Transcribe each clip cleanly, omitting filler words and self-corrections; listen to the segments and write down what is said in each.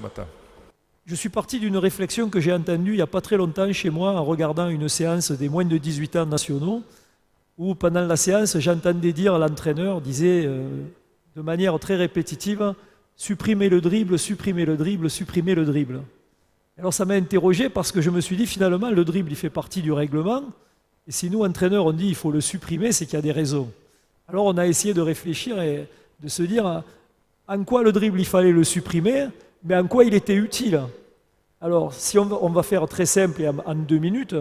matin. Je suis parti d'une réflexion que j'ai entendue il n'y a pas très longtemps chez moi en regardant une séance des moins de 18 ans nationaux où pendant la séance j'entendais dire, l'entraîneur disait de manière très répétitive « supprimez le dribble, supprimez le dribble, supprimez le dribble ». Alors ça m'a interrogé parce que je me suis dit finalement le dribble il fait partie du règlement et si nous entraîneurs on dit il faut le supprimer c'est qu'il y a des raisons. Alors on a essayé de réfléchir et de se dire en quoi le dribble il fallait le supprimer mais en quoi il était utile. Alors, si on va faire très simple et en 2 minutes,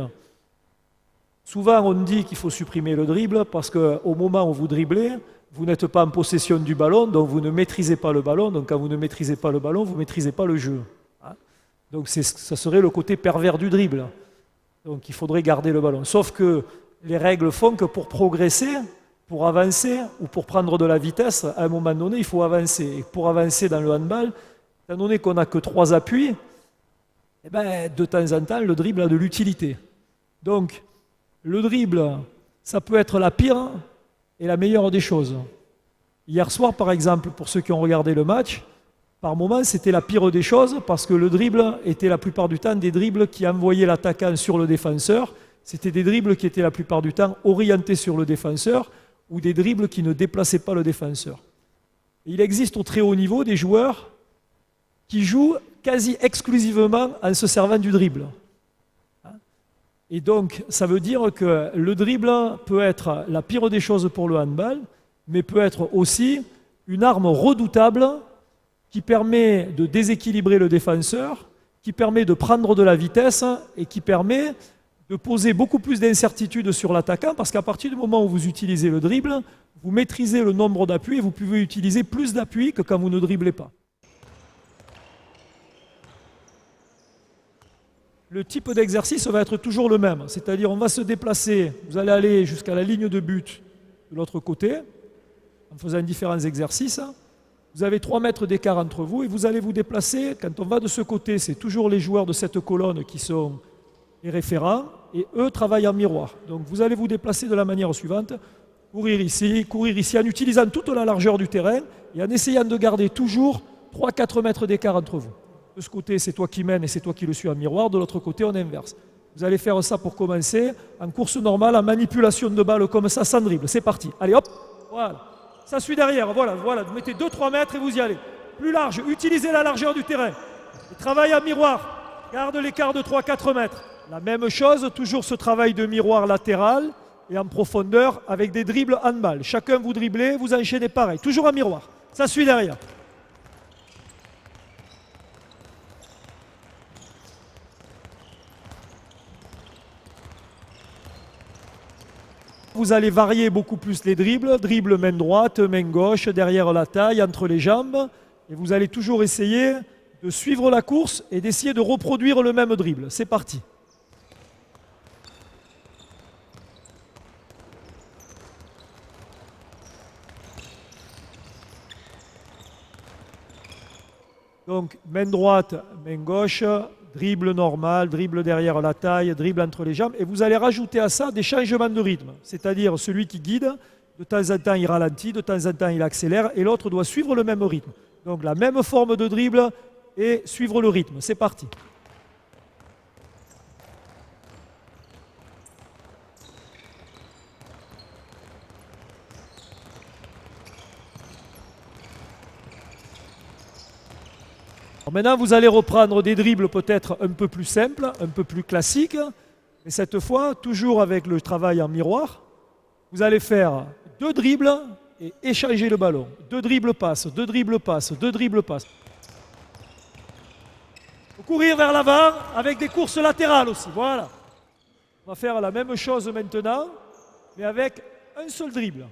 souvent on dit qu'il faut supprimer le dribble parce qu'au moment où vous driblez, vous n'êtes pas en possession du ballon, donc vous ne maîtrisez pas le ballon. Donc quand vous ne maîtrisez pas le ballon, vous ne maîtrisez pas le jeu. Donc ça serait le côté pervers du dribble. Donc il faudrait garder le ballon. Sauf que les règles font que pour progresser, pour avancer ou pour prendre de la vitesse, à un moment donné, il faut avancer. Et pour avancer dans le handball, étant donné qu'on n'a que 3 appuis, eh ben, de temps en temps, le dribble a de l'utilité. Donc, le dribble, ça peut être la pire et la meilleure des choses. Hier soir, par exemple, pour ceux qui ont regardé le match, par moments, c'était la pire des choses parce que le dribble était la plupart du temps des dribbles qui envoyaient l'attaquant sur le défenseur. C'était des dribbles qui étaient la plupart du temps orientés sur le défenseur ou des dribbles qui ne déplaçaient pas le défenseur. Et il existe au très haut niveau des joueurs qui jouent quasi exclusivement en se servant du dribble. Et donc, ça veut dire que le dribble peut être la pire des choses pour le handball, mais peut être aussi une arme redoutable qui permet de déséquilibrer le défenseur, qui permet de prendre de la vitesse et qui permet de poser beaucoup plus d'incertitudes sur l'attaquant parce qu'à partir du moment où vous utilisez le dribble, vous maîtrisez le nombre d'appuis et vous pouvez utiliser plus d'appuis que quand vous ne dribblez pas. Le type d'exercice va être toujours le même, c'est-à-dire on va se déplacer, vous allez aller jusqu'à la ligne de but de l'autre côté, en faisant différents exercices. Vous avez 3 mètres d'écart entre vous et vous allez vous déplacer. Quand on va de ce côté, c'est toujours les joueurs de cette colonne qui sont les référents et eux travaillent en miroir. Donc vous allez vous déplacer de la manière suivante, courir ici, en utilisant toute la largeur du terrain et en essayant de garder toujours 3-4 mètres d'écart entre vous. De ce côté, c'est toi qui mènes et c'est toi qui le suis en miroir. De l'autre côté, on inverse. Vous allez faire ça pour commencer en course normale, en manipulation de balle comme ça, sans dribble. C'est parti. Allez, hop, voilà. Ça suit derrière, voilà. Vous mettez 2-3 mètres et vous y allez. Plus large, utilisez la largeur du terrain. Et travail en miroir. Garde l'écart de 3-4 mètres. La même chose, toujours ce travail de miroir latéral et en profondeur avec des dribbles handball. Chacun vous dribblez, vous enchaînez pareil. Toujours en miroir. Ça suit derrière. Vous allez varier beaucoup plus les dribbles, dribble main droite, main gauche, derrière la taille, entre les jambes. Et vous allez toujours essayer de suivre la course et d'essayer de reproduire le même dribble. C'est parti. Donc main droite, main gauche, dribble normal, dribble derrière la taille, dribble entre les jambes. Et vous allez rajouter à ça des changements de rythme. C'est-à-dire celui qui guide, de temps en temps il ralentit, de temps en temps il accélère et l'autre doit suivre le même rythme. Donc la même forme de dribble et suivre le rythme. C'est parti. Alors maintenant, vous allez reprendre des dribbles peut-être un peu plus simples, un peu plus classiques, mais cette fois, toujours avec le travail en miroir. Vous allez faire 2 dribbles et échanger le ballon. 2 dribbles passent, 2 dribbles passent, 2 dribbles passent. Faut courir vers l'avant avec des courses latérales aussi, voilà. On va faire la même chose maintenant, mais avec un seul dribble.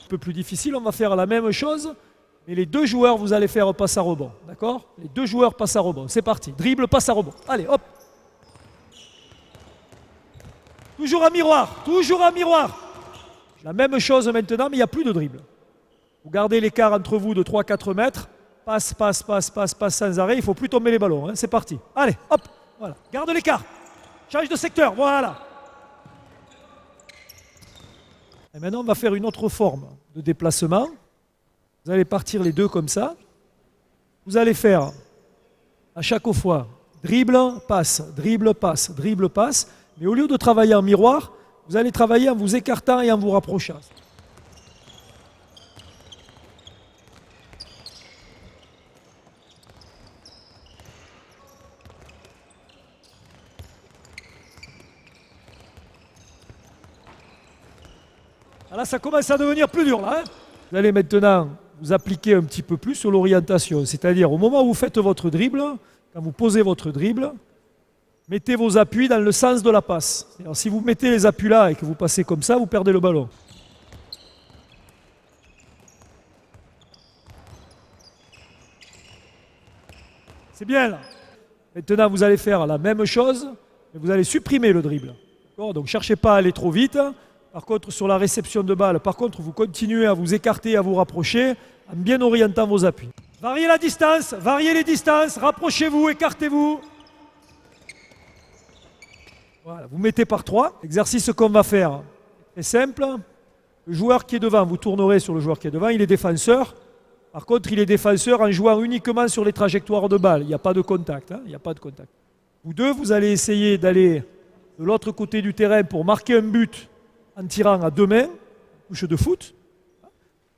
Un peu plus difficile, on va faire la même chose, mais les 2 joueurs, vous allez faire passe à rebond, d'accord? Les 2 joueurs passe à rebond, c'est parti, dribble, passe à rebond, allez, hop! Toujours à miroir, toujours à miroir! La même chose maintenant, mais il n'y a plus de dribble. Vous gardez l'écart entre vous de 3-4 mètres, passe, passe, passe, passe, passe sans arrêt, il ne faut plus tomber les ballons, hein. C'est parti, allez, hop, voilà, garde l'écart, change de secteur, voilà! Et maintenant, on va faire une autre forme de déplacement. Vous allez partir les deux comme ça. Vous allez faire à chaque fois dribble, passe, dribble, passe, dribble, passe. Mais au lieu de travailler en miroir, vous allez travailler en vous écartant et en vous rapprochant. Là, ça commence à devenir plus dur, là. Vous allez maintenant vous appliquer un petit peu plus sur l'orientation. C'est-à-dire, au moment où vous faites votre dribble, quand vous posez votre dribble, mettez vos appuis dans le sens de la passe. Alors, si vous mettez les appuis là et que vous passez comme ça, vous perdez le ballon. C'est bien, là. Maintenant, vous allez faire la même chose, mais vous allez supprimer le dribble. Donc, ne cherchez pas à aller trop vite. Par contre, sur la réception de balle, vous continuez à vous écarter, à vous rapprocher, en bien orientant vos appuis. Variez la distance, variez les distances, rapprochez-vous, écartez-vous. Voilà, vous mettez par 3. L'exercice qu'on va faire est simple. Le joueur qui est devant, vous tournerez sur le joueur qui est devant, il est défenseur. Par contre, il est défenseur en jouant uniquement sur les trajectoires de balle. Il n'y a pas de contact. Il n'y a pas de contact. Vous deux, vous allez essayer d'aller de l'autre côté du terrain pour marquer un but en tirant à 2 mains, touche de foot.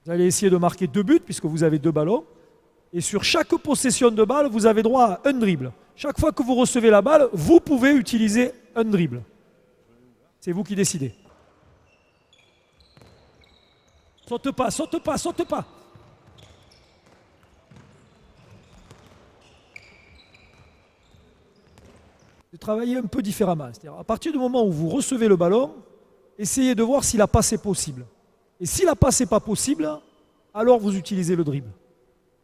Vous allez essayer de marquer 2 buts puisque vous avez 2 ballons. Et sur chaque possession de balle, vous avez droit à un dribble. Chaque fois que vous recevez la balle, vous pouvez utiliser un dribble. C'est vous qui décidez. Saute pas, saute pas, saute pas. De travailler un peu différemment. C'est-à-dire, à partir du moment où vous recevez le ballon, essayez de voir si la passe est possible. Et si la passe n'est pas possible, alors vous utilisez le dribble.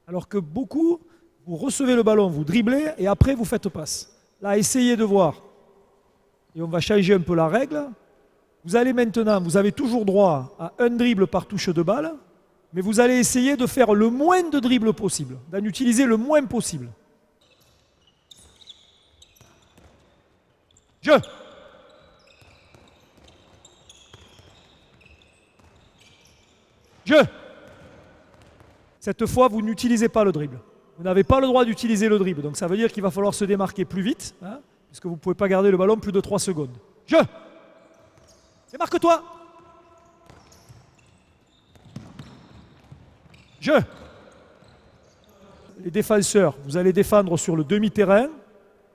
Alors que beaucoup, vous recevez le ballon, vous dribblez et après vous faites passe. Là, essayez de voir. Et on va changer un peu la règle. Vous allez maintenant, vous avez toujours droit à un dribble par touche de balle, mais vous allez essayer de faire le moins de dribbles possible, d'en utiliser le moins possible. Jeu. Jeu. Cette fois, vous n'utilisez pas le dribble. Vous n'avez pas le droit d'utiliser le dribble. Donc ça veut dire qu'il va falloir se démarquer plus vite, puisque vous ne pouvez pas garder le ballon plus de 3 secondes. Jeu. Démarque-toi. Jeu. Les défenseurs, vous allez défendre sur le demi-terrain,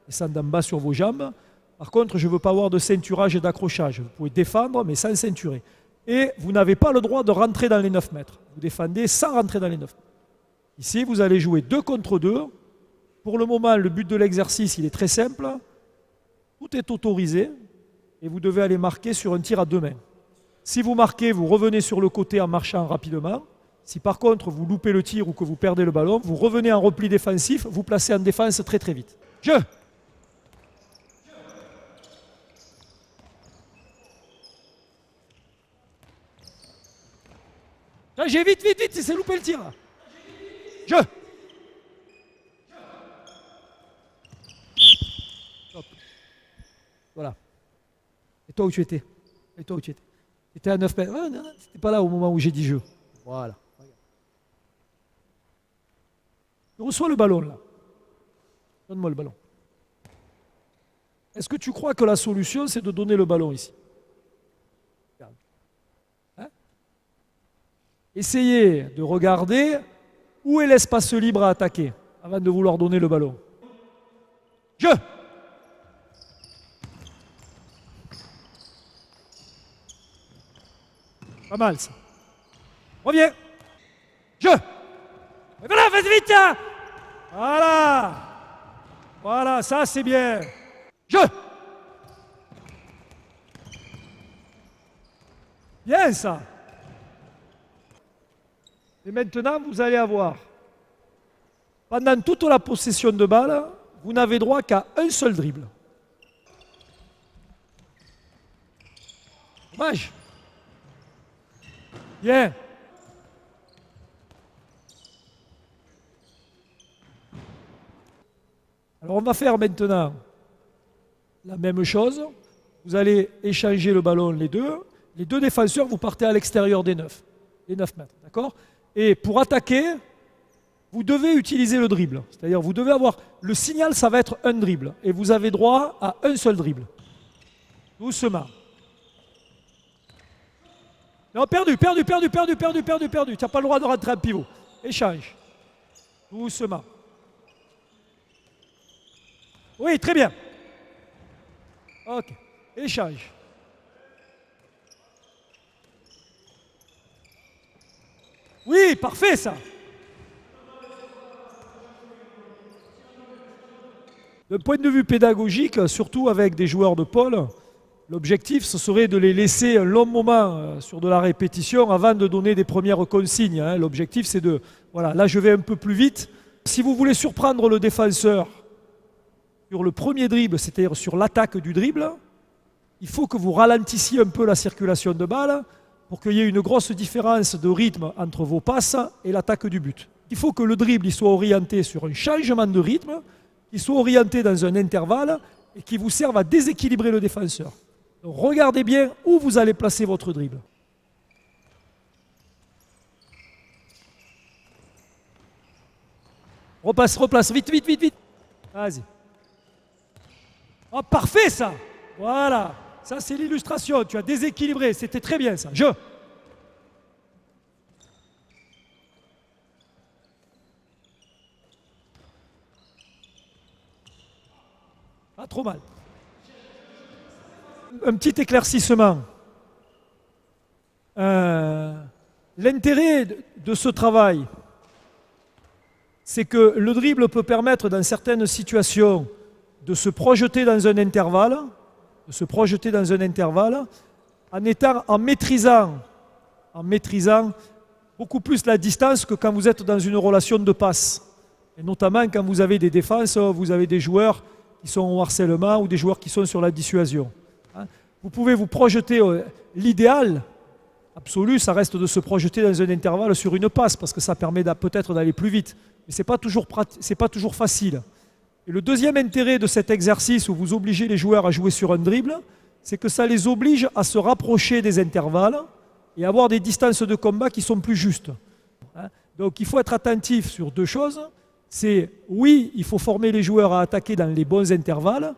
descendre d'en bas sur vos jambes. Par contre, je ne veux pas avoir de ceinturage et d'accrochage. Vous pouvez défendre, mais sans ceinturer. Et vous n'avez pas le droit de rentrer dans les 9 mètres. Vous défendez sans rentrer dans les 9 mètres. Ici, vous allez jouer 2 contre 2. Pour le moment, le but de l'exercice, il est très simple. Tout est autorisé et vous devez aller marquer sur un tir à 2 mains. Si vous marquez, vous revenez sur le côté en marchant rapidement. Si par contre, vous loupez le tir ou que vous perdez le ballon, vous revenez en repli défensif, vous placez en défense très très vite. Jeu. J'ai vite, vite, vite, c'est loupé le tir. Jeu. Hop. Voilà. Et toi où tu étais? Et toi où tu étais? Tu étais à 9 mètres. Ah, non, c'était pas là au moment où j'ai dit jeu. Voilà. Je reçois le ballon là. Donne-moi le ballon. Est-ce que tu crois que la solution c'est de donner le ballon ici? Essayez de regarder où est l'espace libre à attaquer avant de vouloir donner le ballon. Jeu. Pas mal ça. Reviens. Jeu. Et voilà, vas-y vite là. Voilà. Voilà, ça c'est bien. Jeu. Bien ça. Et maintenant, vous allez avoir, pendant toute la possession de balle, vous n'avez droit qu'à un seul dribble. Dommage. Bien. Alors on va faire maintenant la même chose. Vous allez échanger le ballon les deux. Les deux défenseurs, vous partez à l'extérieur des 9 mètres. D'accord ? Et pour attaquer, vous devez utiliser le dribble. C'est-à-dire, vous devez avoir... Le signal, ça va être un dribble. Et vous avez droit à un seul dribble. Doucement. Non, perdu. Tu n'as pas le droit de rentrer en pivot. Échange. Doucement. Oui, très bien. Ok. Échange. Oui, parfait ça. D'un point de vue pédagogique, surtout avec des joueurs de pôle, l'objectif, ce serait de les laisser un long moment sur de la répétition avant de donner des premières consignes. L'objectif, c'est de... Voilà, là, je vais un peu plus vite. Si vous voulez surprendre le défenseur sur le premier dribble, c'est-à-dire sur l'attaque du dribble, il faut que vous ralentissiez un peu la circulation de balle pour qu'il y ait une grosse différence de rythme entre vos passes et l'attaque du but. Il faut que le dribble il soit orienté sur un changement de rythme, qu'il soit orienté dans un intervalle et qui vous serve à déséquilibrer le défenseur. Donc regardez bien où vous allez placer votre dribble. Replace, vite. Vas-y. Oh, parfait ça. Voilà. Ça, c'est l'illustration. Tu as déséquilibré. C'était très bien ça. Pas trop mal. Un petit éclaircissement. L'intérêt de ce travail, c'est que le dribble peut permettre dans certaines situations de se projeter dans un intervalle, en maîtrisant beaucoup plus la distance que quand vous êtes dans une relation de passe. Et notamment quand vous avez des défenses, vous avez des joueurs qui sont au harcèlement ou des joueurs qui sont sur la dissuasion. Vous pouvez vous projeter, l'idéal absolu, ça reste de se projeter dans un intervalle sur une passe, parce que ça permet peut-être d'aller plus vite. Mais ce n'est pas toujours facile. Et le deuxième intérêt de cet exercice où vous obligez les joueurs à jouer sur un dribble, c'est que ça les oblige à se rapprocher des intervalles et avoir des distances de combat qui sont plus justes. Donc il faut être attentif sur deux choses. C'est, oui, il faut former les joueurs à attaquer dans les bons intervalles,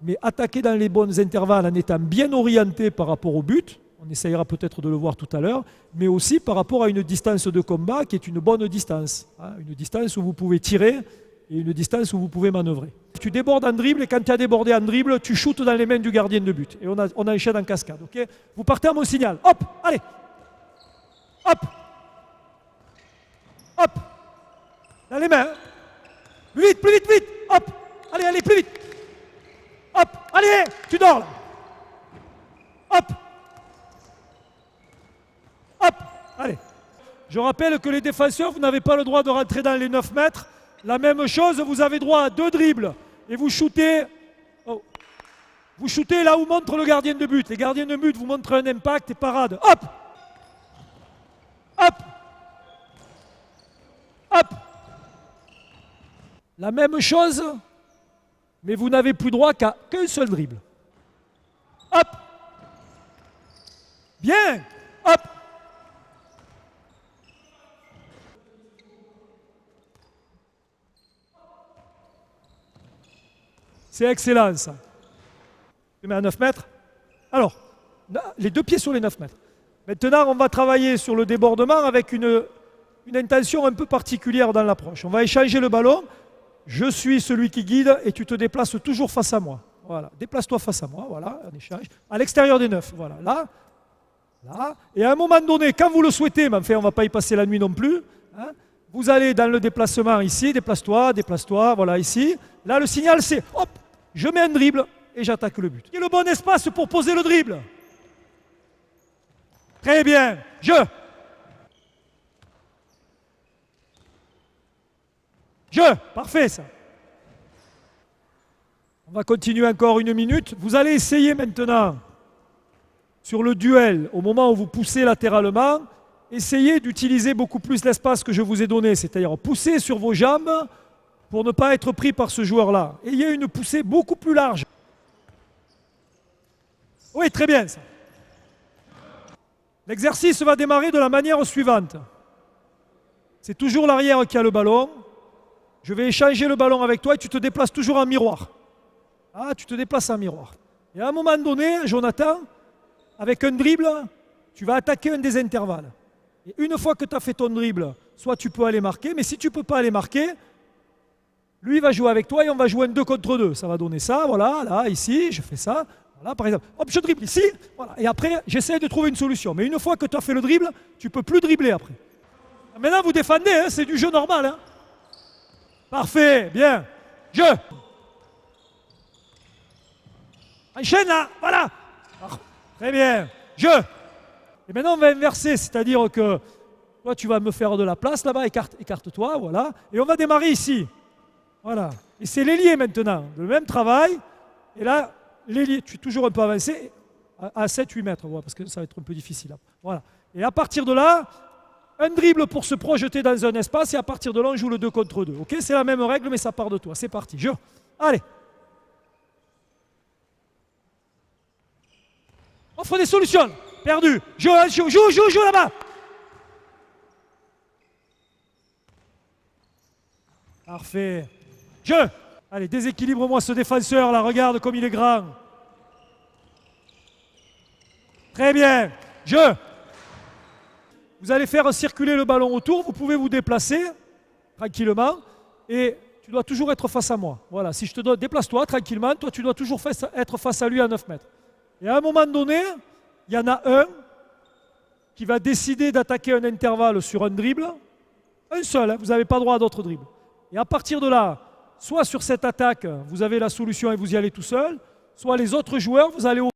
mais attaquer dans les bons intervalles en étant bien orienté par rapport au but, on essayera peut-être de le voir tout à l'heure, mais aussi par rapport à une distance de combat qui est une bonne distance. Une distance où vous pouvez tirer et une distance où vous pouvez manœuvrer. Tu débordes en dribble et quand tu as débordé en dribble, tu shootes dans les mains du gardien de but. Et on enchaîne en cascade. Okay, vous partez à mon signal. Hop, allez. Hop. Hop. Dans les mains. Plus vite. Hop. Allez, plus vite. Hop. Allez, tu dors là. Hop. Hop. Allez. Je rappelle que les défenseurs, vous n'avez pas le droit de rentrer dans les 9 mètres. La même chose, vous avez droit à 2 dribbles. Et vous shootez là où montre le gardien de but. Les gardiens de but vous montrent un impact et parade. Hop. Hop. Hop. La même chose, mais vous n'avez plus droit qu'un seul dribble. Hop. Bien. Hop. C'est excellent ça. Tu mets à 9 mètres. Alors, les 2 pieds sur les 9 mètres. Maintenant, on va travailler sur le débordement avec une intention un peu particulière dans l'approche. On va échanger le ballon. Je suis celui qui guide et tu te déplaces toujours face à moi. Voilà, déplace-toi face à moi, voilà, on échange. À l'extérieur des 9, voilà, là. Et à un moment donné, quand vous le souhaitez, mais enfin on ne va pas y passer la nuit non plus, vous allez dans le déplacement ici, déplace-toi, voilà ici. Là, le signal c'est, hop, je mets un dribble et j'attaque le but. Quel est le bon espace pour poser le dribble? Très bien, parfait ça. On va continuer encore 1 minute. Vous allez essayer maintenant, sur le duel, au moment où vous poussez latéralement, essayez d'utiliser beaucoup plus l'espace que je vous ai donné, c'est-à-dire pousser sur vos jambes pour ne pas être pris par ce joueur-là. Ayez une poussée beaucoup plus large. Oui, très bien ça. L'exercice va démarrer de la manière suivante. C'est toujours l'arrière qui a le ballon. Je vais échanger le ballon avec toi et tu te déplaces toujours en miroir. Ah, tu te déplaces en miroir. Et à un moment donné, Jonathan, avec un dribble, tu vas attaquer un des intervalles. Et une fois que tu as fait ton dribble, soit tu peux aller marquer, mais si tu ne peux pas aller marquer, lui va jouer avec toi et on va jouer un 2 contre 2. Ça va donner ça, voilà, là, ici, je fais ça. Voilà, par exemple, hop, je dribble ici, voilà. Et après, j'essaie de trouver une solution. Mais une fois que tu as fait le dribble, tu ne peux plus dribbler après. Maintenant, vous défendez, hein, c'est du jeu normal. Hein. Parfait, bien. Jeu. Enchaîne là, voilà. Très bien. Jeu. Et maintenant, on va inverser, c'est-à-dire que toi, tu vas me faire de la place là-bas, écarte-toi, voilà. Et on va démarrer ici. Voilà. Et c'est l'ailier maintenant, le même travail. Et là, l'ailier, tu es toujours un peu avancé, à 7-8 mètres, ouais, parce que ça va être un peu difficile. Là. Voilà. Et à partir de là, un dribble pour se projeter dans un espace, et à partir de là, on joue le 2 contre 2. Okay, c'est la même règle, mais ça part de toi. C'est parti. Jeu. Allez. Offre des solutions. Perdu. Joue là-bas. Parfait. Jeu. Allez, déséquilibre-moi ce défenseur là. Regarde comme il est grand. Très bien. Jeu. Vous allez faire circuler le ballon autour. Vous pouvez vous déplacer tranquillement. Et tu dois toujours être face à moi. Voilà. Si je te donne, déplace-toi tranquillement. Toi, tu dois toujours être face à lui à 9 mètres. Et à un moment donné, il y en a un qui va décider d'attaquer un intervalle sur un dribble. Un seul, hein, vous n'avez pas droit à d'autres dribbles. Et à partir de là, soit sur cette attaque, vous avez la solution et vous y allez tout seul, soit les autres joueurs, vous allez au